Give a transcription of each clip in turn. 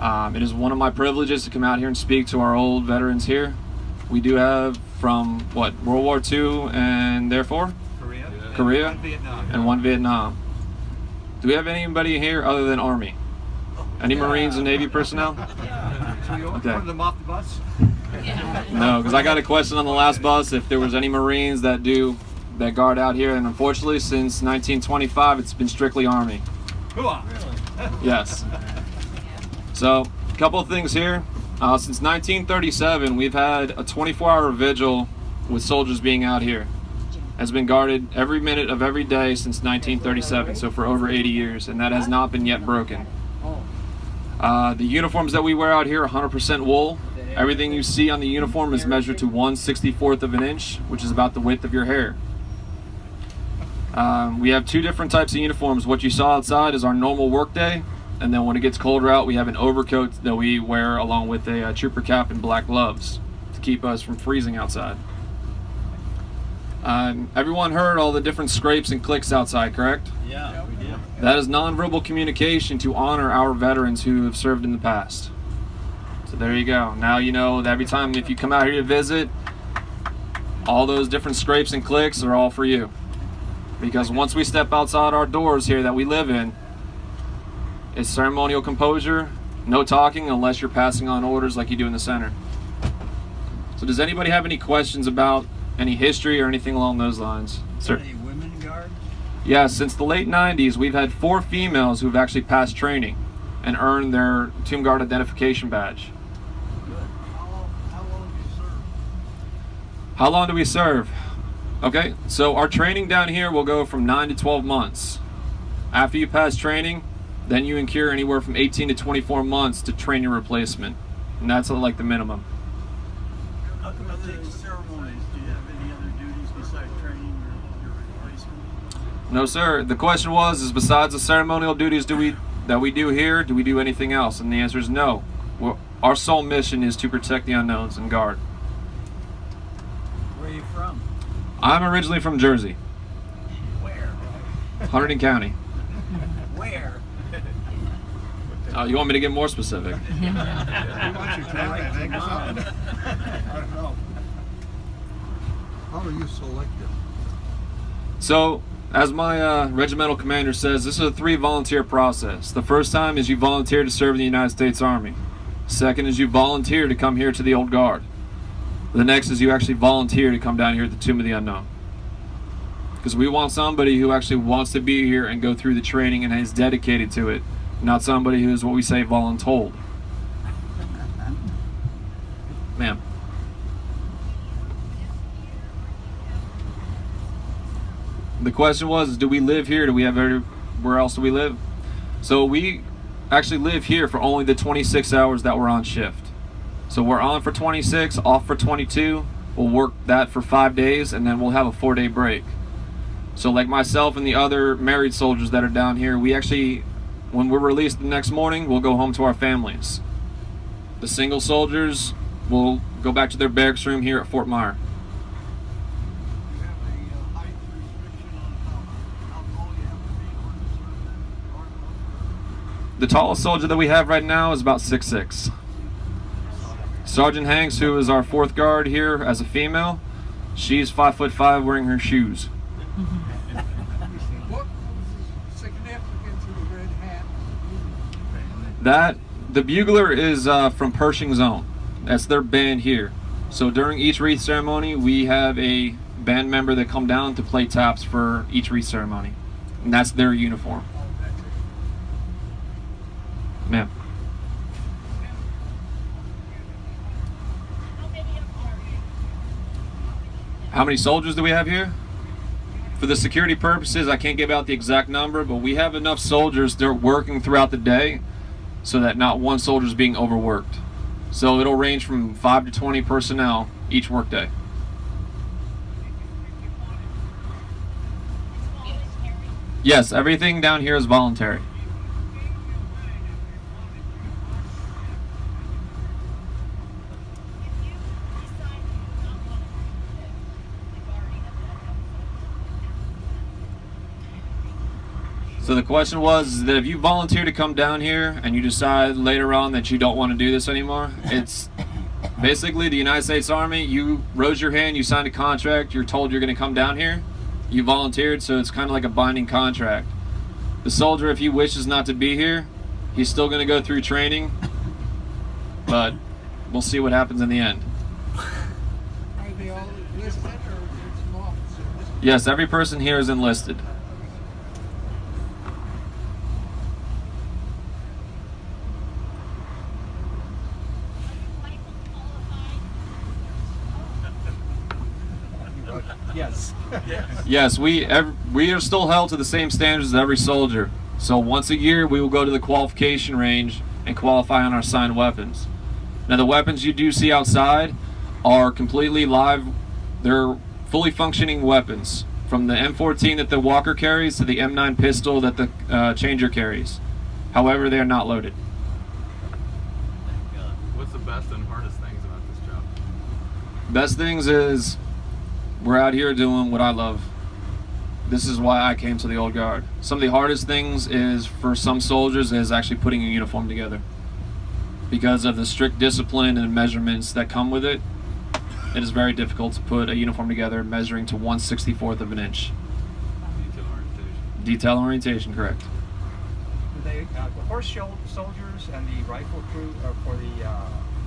It is one of my privileges to come out here and speak to our old veterans here. We do have from, World War II and therefore? Korea and one Vietnam. Do we have anybody here other than Army? Any Marines and Navy personnel? So you ordered them off the bus? No, because I got a question on the last bus if there was any Marines that guard out here, and unfortunately since 1925 it's been strictly Army. Yes. So, a couple of things here. Since 1937, we've had a 24-hour vigil with soldiers being out here. Has been guarded every minute of every day since 1937, so for over 80 years, and that has not been yet broken. The uniforms that we wear out here are 100% wool. Everything you see on the uniform is measured to 1/64 of an inch, which is about the width of your hair. We have two different types of uniforms. What you saw outside is our normal work day, and then when it gets colder out, we have an overcoat that we wear along with a trooper cap and black gloves to keep us from freezing outside. Everyone heard all the different scrapes and clicks outside, correct? Yeah, we did. That is nonverbal communication to honor our veterans who have served in the past. So there you go. Now you know that every time if you come out here to visit, all those different scrapes and clicks are all for you. Because once we step outside our doors here that we live in, it's ceremonial composure, no talking unless you're passing on orders like you do in the center. So does anybody have any questions about any history or anything along those lines? Sir? Any women guards? Yeah, since the late 90s, we've had 4 females who've actually passed training and earned their Tomb Guard identification badge. Good. How long do you serve? How long do we serve? Okay, so our training down here will go from 9 to 12 months. After you pass training, then you incur anywhere from 18 to 24 months to train your replacement. And that's like the minimum. How come it takes ceremonies? Do you have any other duties besides training your replacement? No, sir. The question was, is besides the ceremonial duties that we do here, do we do anything else? And the answer is no. Our sole mission is to protect the unknowns and guard. Where are you from? I'm originally from Jersey. Where? Hunterdon County. Where? You want me to get more specific? He wants you to, right? Think of something. I don't know. How are you selected? So, as my regimental commander says, this is a 3 volunteer process. The first time is you volunteer to serve in the United States Army. Second is you volunteer to come here to the Old Guard. The next is you actually volunteer to come down here at the Tomb of the Unknown. Because we want somebody who actually wants to be here and go through the training and is dedicated to it, not somebody who's what we say voluntold. Ma'am. The question was, do we live here? Do we have where else do we live? So we actually live here for only the 26 hours that we're on shift. So we're on for 26, off for 22. We'll work that for 5 days, and then we'll have a 4-day break. So like myself and the other married soldiers that are down here, we actually, when we're released the next morning, we'll go home to our families. The single soldiers will go back to their barracks room here at Fort Myer. Do you have a height restriction on how tall you have to be in order to serve that? The tallest soldier that we have right now is about 6'6". Sergeant Hanks, who is our 4th guard here as a female, she's 5'5" wearing her shoes. What was the significance of the red hat? The bugler is from Pershing Zone. That's their band here. So during each wreath ceremony, we have a band member that come down to play taps for each wreath ceremony. And that's their uniform. Ma'am. How many soldiers do we have here? For the security purposes, I can't give out the exact number, but we have enough soldiers that are working throughout the day so that not one soldier is being overworked. So it'll range from 5 to 20 personnel each workday. Yes, everything down here is voluntary. So So the question was that if you volunteer to come down here and you decide later on that you don't want to do this anymore, it's basically the United States Army. You rose your hand, you signed a contract, you're told you're going to come down here, you volunteered, so it's kind of like a binding contract. The soldier, if he wishes not to be here, he's still going to go through training, but we'll see what happens in the end. Are they all enlisted or it's an officer? Yes, every person here is enlisted. Yes. Yes, we are still held to the same standards as every soldier. So once a year, we will go to the qualification range and qualify on our assigned weapons. Now, the weapons you do see outside are completely live. They're fully functioning weapons, from the M14 that the Walker carries to the M9 pistol that the Changer carries. However, they are not loaded. What's the best and hardest things about this job? Best things is we're out here doing what I love. This is why I came to the old guard. Some of the hardest things is for some soldiers is actually putting a uniform together. Because of the strict discipline and measurements that come with it, it is very difficult to put a uniform together measuring to 1/64 of an inch. Detail orientation. Detail orientation, correct. Do they, the horse soldiers and the rifle crew for the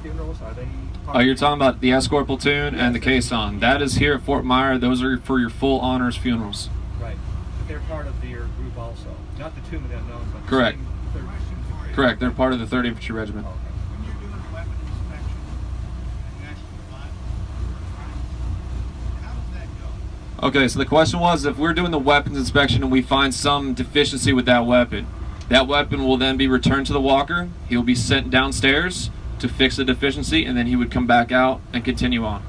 funerals, are they? Oh, you're talking about the escort platoon and the caisson. That is here at Fort Myer. Those are for your full honors funerals. Right. But they're part of your group also. Not the Tomb of the Unknown, but Correct. the same third. Correct. They're part of the 3rd Infantry Regiment. Okay. When you're doing a weapon inspection and you actually find crimes, how does that go? Okay, so the question was, if we're doing the weapons inspection and we find some deficiency with that weapon will then be returned to the walker. He will be sent downstairs to fix the deficiency, and then he would come back out and continue on.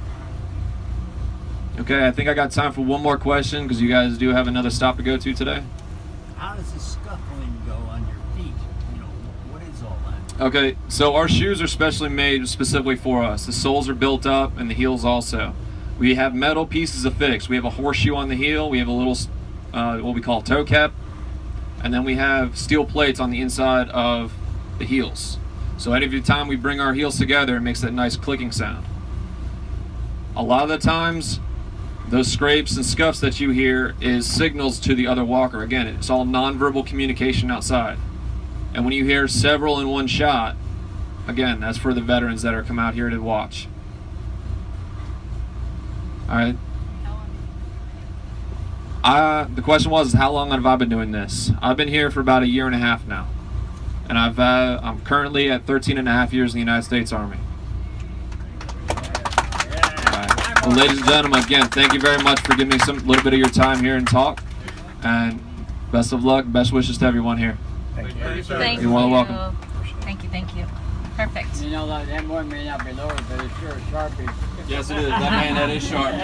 Okay, I think I got time for one more question because you guys do have another stop to go to today. How does the scuffling go on your feet? You know, what is all that? Okay, so our shoes are specially made specifically for us. The soles are built up and the heels also. We have metal pieces affixed. We have a horseshoe on the heel. We have a little, what we call toe cap. And then we have steel plates on the inside of the heels. So every time we bring our heels together, it makes that nice clicking sound. A lot of the times, those scrapes and scuffs that you hear is signals to the other walker. Again, it's all nonverbal communication outside. And when you hear several in one shot, again, that's for the veterans that are come out here to watch. All right. The question was, how long have I been doing this? I've been here for about 1.5 years now. And I'm currently at 13.5 years in the United States Army. Right. Well, ladies and gentlemen, again, thank you very much for giving me some little bit of your time here and talk. And best of luck, best wishes to everyone here. Thank you. Thank You're you. well welcome. Thank you. Perfect. You know, that M1 may not be loaded, but it's sure sharp. Yes, it is. That man, that is sharp.